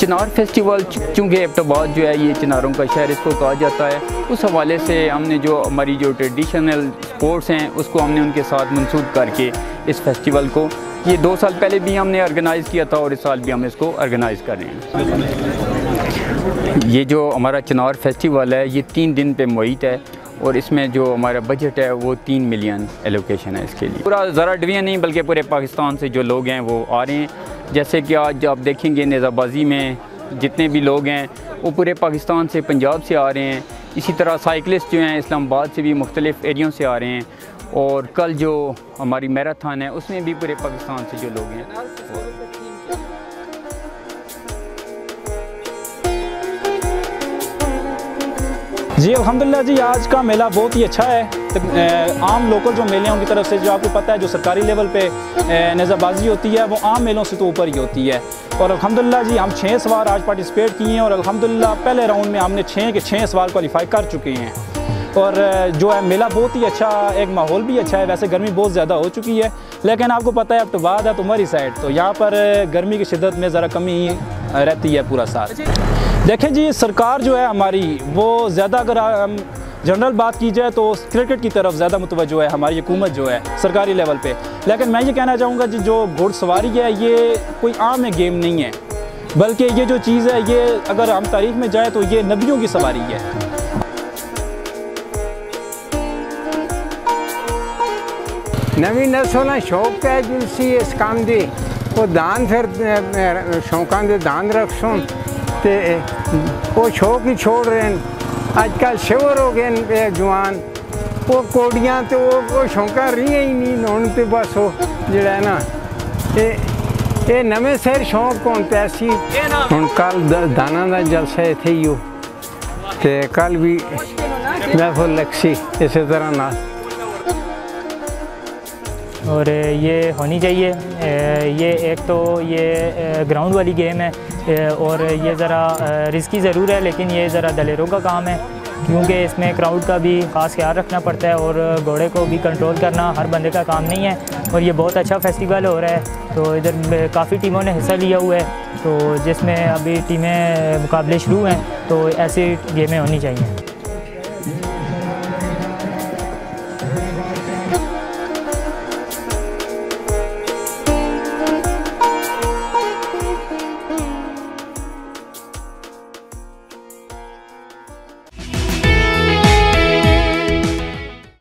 चिनार festival चूँकि एबटाबाद जो है ये चिनारों का शहर इसको कहा जाता है, उस हवाले से हमने जो हमारी जो ट्रेडिशनल स्पोर्ट्स हैं उसको हमने उनके साथ मंसूब करके इस फेस्टिवल को ये 2 साल पहले भी हमने ऑर्गेनाइज़ किया था और इस साल भी हम इसको ऑर्गेनाइज़ कर रहे हैं। ये जो हमारा चिनार फेस्टिवल है ये 3 दिन पे मुहित है और इसमें जो हमारा बजट है वो 3 मिलियन एलोकेशन है इसके लिए। पूरा ज़रा डिवीज़न नहीं बल्कि पूरे पाकिस्तान से जो लोग हैं वो आ रहे हैं। जैसे कि आज आप देखेंगे नेज़ाबाजी में जितने भी लोग हैं वो पूरे पाकिस्तान से, पंजाब से आ रहे हैं। इसी तरह साइकिलिस्ट जो हैं इस्लामाबाद से भी मुख्तलिफ़ एरियों से आ रहे हैं और कल जो हमारी मैराथन है उसमें भी पूरे पाकिस्तान से जो लोग हैं। जी अल्हम्दुलिल्लाह जी, आज का मेला बहुत ही अच्छा है। आम लोकल जो मेले हैं उनकी तरफ से जो आपको पता है जो सरकारी लेवल पे नेज़ाबाजी होती है वो आम मेलों से तो ऊपर ही होती है। और अल्हम्दुलिल्लाह जी हम 6 सवार आज पार्टिसिपेट किए हैं और अल्हम्दुलिल्लाह पहले राउंड में हमने 6 के 6 सवार क्वालिफाई कर चुके हैं। और जो है मेला बहुत ही अच्छा, एक माहौल भी अच्छा है। वैसे गर्मी बहुत ज़्यादा हो चुकी है लेकिन आपको पता है एबटाबाद है तुम्हारी साइड, तो यहाँ पर गर्मी की शिद्दत में ज़रा कमी ही रहती है पूरा साल। देखें जी, सरकार जो है हमारी वो ज़्यादा, अगर हम जनरल बात की जाए तो क्रिकेट की तरफ ज़्यादा मुतवज्जो है हमारी हुकूमत जो है सरकारी लेवल पे। लेकिन मैं ये कहना चाहूँगा जी जो घुड़सवारी है ये कोई आम गेम नहीं है, बल्कि ये जो चीज़ है ये अगर हम तारीख में जाए तो ये नबियों की सवारी है। नवी नस्ल शौक है जिनसी इस काम दी वो दान फिर शौकों के दान रखसों ते वो शौक ही छोड़ रहे हैं। आजकल शिवर हो गए जवान, वो कोड़ियाँ तो वो शौक रही ही नहीं हूँ, तो बस वो जड़ा है ना ये नवे सिर शौक होते ऐसी। हूँ कल दाना का जलसा इत्थे ही हो ते कल भी महफिल लक्सी इस तरह ना। और ये होनी चाहिए। ये एक तो ये ग्राउंड वाली गेम है और ये ज़रा रिस्की ज़रूर है लेकिन ये ज़रा दलेरों का काम है क्योंकि इसमें क्राउड का भी ख़ास ख्याल रखना पड़ता है और घोड़े को भी कंट्रोल करना हर बंदे का काम नहीं है। और ये बहुत अच्छा फेस्टिवल हो रहा है, तो इधर काफ़ी टीमों ने हिस्सा लिया हुआ है, तो जिसमें अभी टीमें मुकाबले शुरू हैं, तो ऐसी गेमें होनी चाहिए।